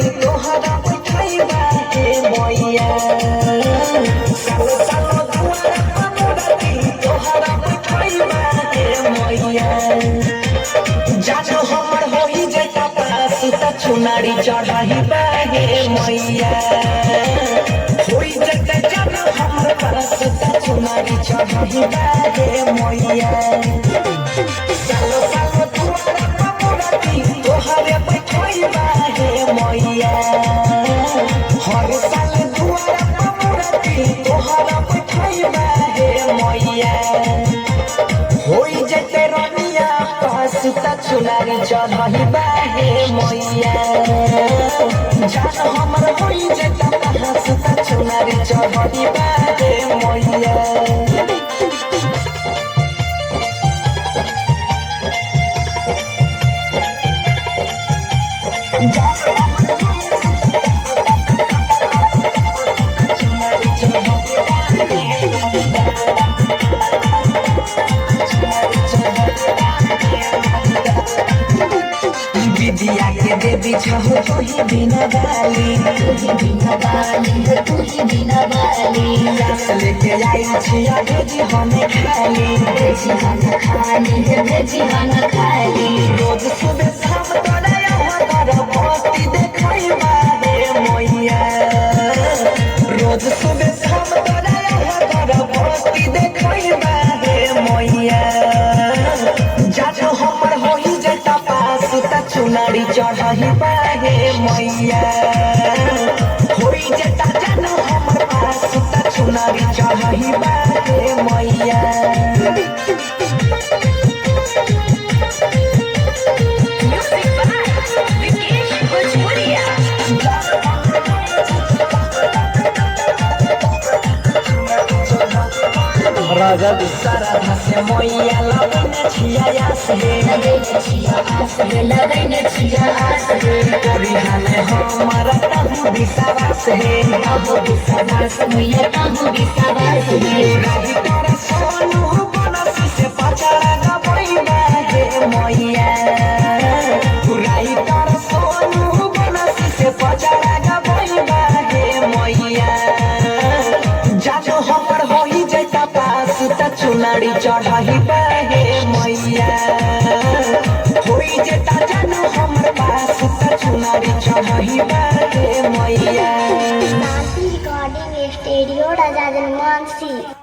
तोहरा बैठाइबा हे मैया सालो सालो दुआरा पमुरती तोहरा बैठाइबा हे मैया जानो हमर होई जेता पास त चुनारी चढ़ाइबा हे मैया होई जेता जानो हमर पास त चुनारी चढ़ाइबा हे मैया सालो सालो दुआरा पमुरती तोहरा बैठाइबा हे मैया हर साल दुआरा पमुरती तोहरा बैठाइबा हे मैया होई जेते रनिया पास त चुनारी चढ़ाइबा हे मैया जान हमर होई जेता पास त चुनारी चढ़ाइबा हे मैया विद्या के देवी छहो तू ही बिना बाली लाश लेके आई छिया भेजी हमें खाली रोज सुबह शाम तोरा यहाँ कर भक्ति देखइबा हे मैया रोज सुबह शाम तोरा यहाँ कर भक्ति देखइबा हे मैया जानो हमर होई जेता पास त चुनारी चढ़ाइबा हे मैया होई जेता जानो हमर पास त चुनारी चढ़ाइबा हे मैया Music by Vikesh Bhojpuria. राजा सारा से मैया लगने छिया आस हे कोरिहा में हमारा तहु विश्वास हे रही तोरा सोनू बनसी से पचड़ा गबइबा हे मैया रही तोरा सोनू बनसी से पचड़ा गबइबा हे मैया जानो हमर होई जेता पास त चुनारी चढ़ाइबा हे मैया होई जेता जानो हमर पास त चुनारी चढ़ाइबा हे मैया Nasi Recording Studio, Raja Janmansi.